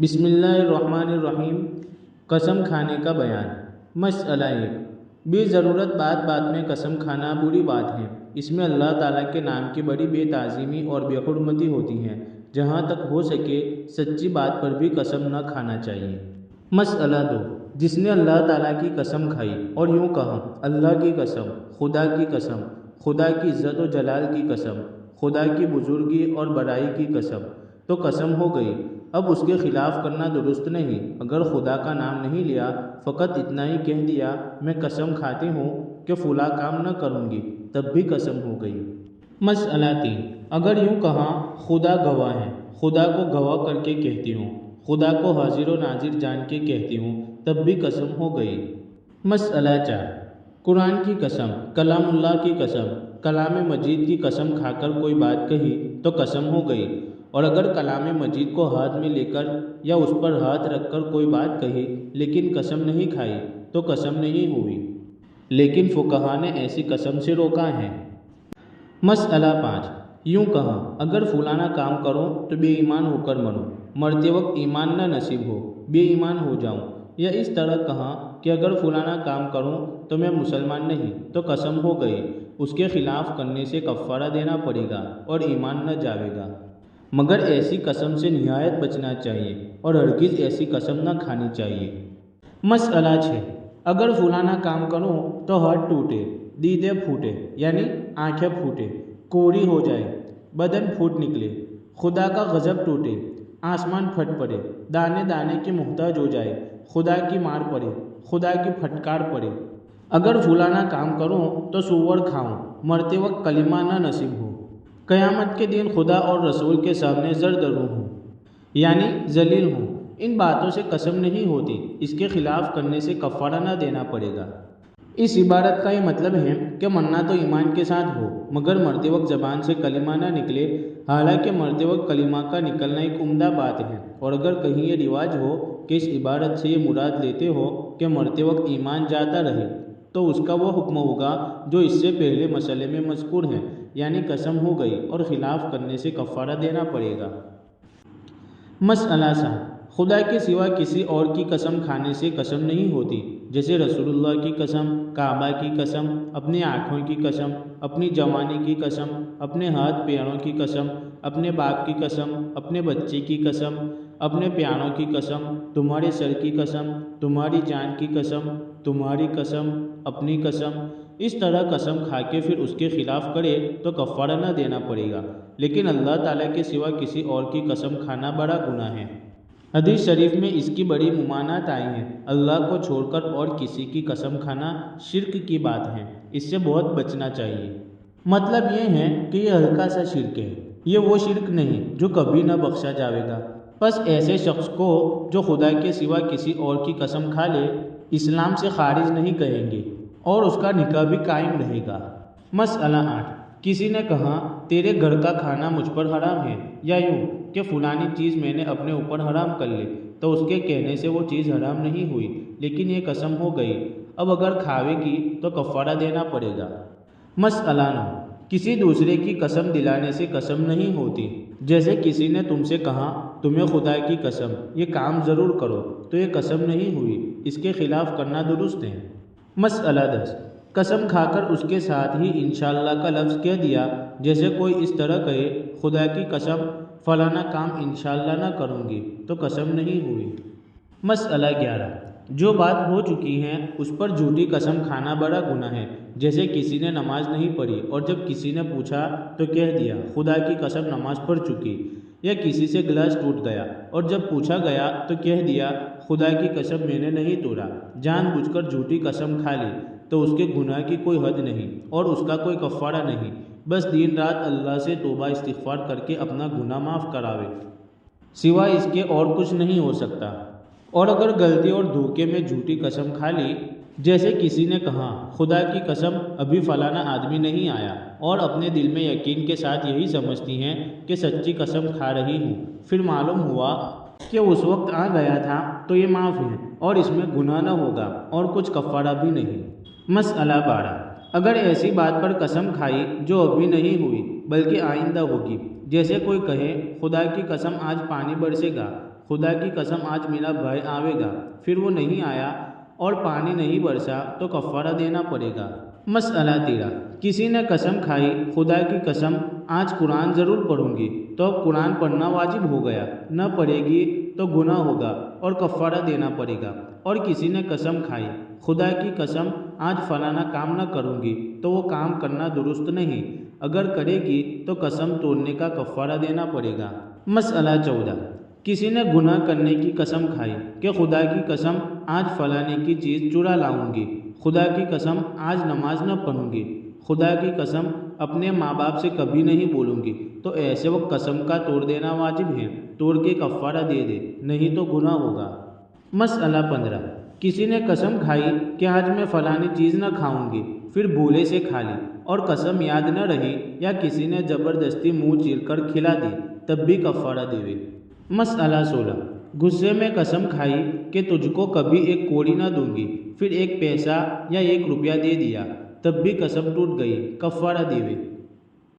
بسم اللہ الرحمن الرحیم۔ قسم کھانے کا بیان۔ مسئلہ 1، بے ضرورت بات بات میں قسم کھانا بری بات ہے۔ اس میں اللہ تعالیٰ کے نام کی بڑی بے تعظیمی اور بے حرمتی ہوتی ہے۔ جہاں تک ہو سکے سچی بات پر بھی قسم نہ کھانا چاہیے۔ مسئلہ 2، جس نے اللہ تعالیٰ کی قسم کھائی اور یوں کہا اللہ کی قسم، خدا کی قسم، خدا کی عزت و جلال کی قسم، خدا کی بزرگی اور بڑائی کی قسم، تو قسم ہو گئی۔ اب اس کے خلاف کرنا درست نہیں۔ اگر خدا کا نام نہیں لیا، فقط اتنا ہی کہہ دیا میں قسم کھاتی ہوں کہ فلاں کام نہ کروں گی، تب بھی قسم ہو گئی۔ مسئلہ 3، اگر یوں کہا خدا گواہ ہے، خدا کو گواہ کر کے کہتی ہوں، خدا کو حاضر و ناظر جان کے کہتی ہوں، تب بھی قسم ہو گئی۔ مسئلہ 4، قرآن کی قسم، کلام اللہ کی قسم، کلام مجید کی قسم کھا کر کوئی بات کہی تو قسم ہو گئی، اور اگر کلام مجید کو ہاتھ میں لے کر یا اس پر ہاتھ رکھ کر کوئی بات کہی لیکن قسم نہیں کھائی تو قسم نہیں ہوئی، لیکن فقہا نے ایسی قسم سے روکا ہے۔ مسئلہ 5، یوں کہا اگر فلانا کام کرو تو بے ایمان ہو کر مرو، مرتے وقت ایمان نہ نصیب ہو، بے ایمان ہو جاؤں، یا اس طرح کہا کہ اگر فلانا کام کروں تو میں مسلمان نہیں، تو قسم ہو گئی۔ اس کے خلاف کرنے سے کفارہ دینا پڑے گا اور ایمان نہ جاوے گا، مگر ایسی قسم سے نہایت بچنا چاہیے اور ہرگز ایسی قسم نہ کھانی چاہیے۔ مسئلہ 6، اگر فلانا کام کروں تو ہاتھ ٹوٹے، دیدے پھوٹے یعنی آنکھیں پھوٹے، کوڑی ہو جائے، بدن پھوٹ نکلے، خدا کا غضب ٹوٹے، آسمان پھٹ پڑے، دانے دانے کے محتاج ہو جائے، خدا کی مار پڑے، خدا کی پھٹکار پڑے، اگر فلانا کام کروں تو سور کھاؤں، مرتے وقت کلمہ نہ نصیب ہو، قیامت کے دن خدا اور رسول کے سامنے زردرو ہوں یعنی ذلیل ہوں، ان باتوں سے قسم نہیں ہوتی، اس کے خلاف کرنے سے کفارہ نہ دینا پڑے گا۔ اس عبارت کا یہ مطلب ہے کہ مرنا تو ایمان کے ساتھ ہو مگر مرتے وقت زبان سے کلمہ نہ نکلے، حالانکہ مرتے وقت کلمہ کا نکلنا ایک عمدہ بات ہے، اور اگر کہیں یہ رواج ہو کہ اس عبارت سے یہ مراد لیتے ہو کہ مرتے وقت ایمان جاتا رہے تو اس کا وہ حکم ہوگا جو اس سے پہلے مسئلے میں مذکور ہے، یعنی قسم ہو گئی اور خلاف کرنے سے کفارہ دینا پڑے گا۔ مسئلہ 7، خدا کے سوا کسی اور کی قسم کھانے سے قسم نہیں ہوتی، جیسے رسول اللہ کی قسم، کعبہ کی قسم، اپنی آنکھوں کی قسم، اپنی جوانی کی قسم، اپنے ہاتھ پیروں کی قسم، اپنے باپ کی قسم، اپنے بچے کی قسم، اپنے پیاروں کی قسم، تمہارے سر کی قسم، تمہاری جان کی قسم، تمہاری قسم، اپنی قسم، اس طرح قسم کھا کے پھر اس کے خلاف کرے تو کفارہ نہ دینا پڑے گا، لیکن اللہ تعالیٰ کے سوا کسی اور کی قسم کھانا بڑا گناہ ہے۔ حدیث شریف میں اس کی بڑی ممانعت آئی ہے۔ اللہ کو چھوڑ کر اور کسی کی قسم کھانا شرک کی بات ہے، اس سے بہت بچنا چاہیے۔ مطلب یہ ہے کہ یہ ہلکا سا شرک ہے، یہ وہ شرک نہیں جو کبھی نہ بخشا جاوے گا۔ بس ایسے شخص کو جو خدا کے سوا کسی اور کی قسم کھا لے اسلام سے خارج نہیں کہیں گے اور اس کا نکاح بھی قائم رہے گا۔ مسئلہ 8، کسی نے کہا تیرے گھر کا کھانا مجھ پر حرام ہے، یا یوں کہ فلانی چیز میں نے اپنے اوپر حرام کر لی، تو اس کے کہنے سے وہ چیز حرام نہیں ہوئی لیکن یہ قسم ہو گئی، اب اگر کھاوے گی تو کفارہ دینا پڑے گا۔ مسئلہ 9، کسی دوسرے کی قسم دلانے سے قسم نہیں ہوتی، جیسے کسی نے تم سے کہا تمہیں خدا کی قسم یہ کام ضرور کرو، تو یہ قسم نہیں ہوئی، اس کے خلاف کرنا درست ہے۔ مسئلہ 10، قسم کھا کر اس کے ساتھ ہی انشاءاللہ کا لفظ کہہ دیا، جیسے کوئی اس طرح کہے خدا کی قسم فلانا کام انشاءاللہ نہ کروں گی، تو قسم نہیں ہوئی۔ مسئلہ 11، جو بات ہو چکی ہے اس پر جھوٹی قسم کھانا بڑا گناہ ہے، جیسے کسی نے نماز نہیں پڑھی اور جب کسی نے پوچھا تو کہہ دیا خدا کی قسم نماز پڑھ چکی، یا کسی سے گلاس ٹوٹ گیا اور جب پوچھا گیا تو کہہ دیا خدا کی قسم میں نے نہیں توڑا، جان بوجھ کر جھوٹی قسم کھا لی، تو اس کے گناہ کی کوئی حد نہیں اور اس کا کوئی کفارہ نہیں، بس دن رات اللہ سے توبہ استغفار کر کے اپنا گناہ معاف کراوے، سوائے اس کے اور کچھ نہیں ہو سکتا۔ اور اگر غلطی اور دھوکے میں جھوٹی قسم کھا لی، جیسے کسی نے کہا خدا کی قسم ابھی فلانا آدمی نہیں آیا، اور اپنے دل میں یقین کے ساتھ یہی سمجھتی ہیں کہ سچی قسم کھا رہی ہوں، پھر معلوم ہوا کہ اس وقت آ گیا تھا، تو یہ معاف ہے اور اس میں گناہ نہ ہوگا اور کچھ کفارہ بھی نہیں۔ مسئلہ 12، اگر ایسی بات پر قسم کھائی جو ابھی نہیں ہوئی بلکہ آئندہ ہوگی، جیسے کوئی کہے خدا کی قسم آج پانی برسے گا، خدا کی قسم آج میرا بھائی آئے گا، پھر وہ نہیں آیا اور پانی نہیں برسا تو کفارہ دینا پڑے گا۔ مسئلہ 13، کسی نے قسم کھائی خدا کی قسم آج قرآن ضرور پڑھوں گی، تو اب قرآن پڑھنا واجب ہو گیا، نہ پڑھے گی تو گناہ ہوگا اور کفارہ دینا پڑے گا۔ اور کسی نے قسم کھائی خدا کی قسم آج فلانا کام نہ کروں گی، تو وہ کام کرنا درست نہیں، اگر کرے گی تو قسم توڑنے کا کفارہ دینا پڑے گا۔ مسئلہ 14، کسی نے گناہ کرنے کی قسم کھائی کہ خدا کی قسم آج فلانے کی چیز چرا لاؤں گی، خدا کی قسم آج نماز نہ پڑھوں گی، خدا کی قسم اپنے ماں باپ سے کبھی نہیں بولوں گی، تو ایسے وقت قسم کا توڑ دینا واجب ہے، توڑ کے کفارہ دے دے، نہیں تو گناہ ہوگا۔ مسئلہ 15، کسی نے قسم کھائی کہ آج میں فلانی چیز نہ کھاؤں گی، پھر بھولے سے کھا لی اور قسم یاد نہ رہی یا کسی نے زبردستی منہ چیر کر کھلا دی، تب بھی کفارہ دیوے۔ مسئلہ 16، غصے میں قسم کھائی کہ تجھ کو کبھی ایک کوڑی نہ دوں گی، پھر 1 پیسہ یا 1 روپیہ دے دیا، تب بھی قسم ٹوٹ گئی، کفارہ دیوے۔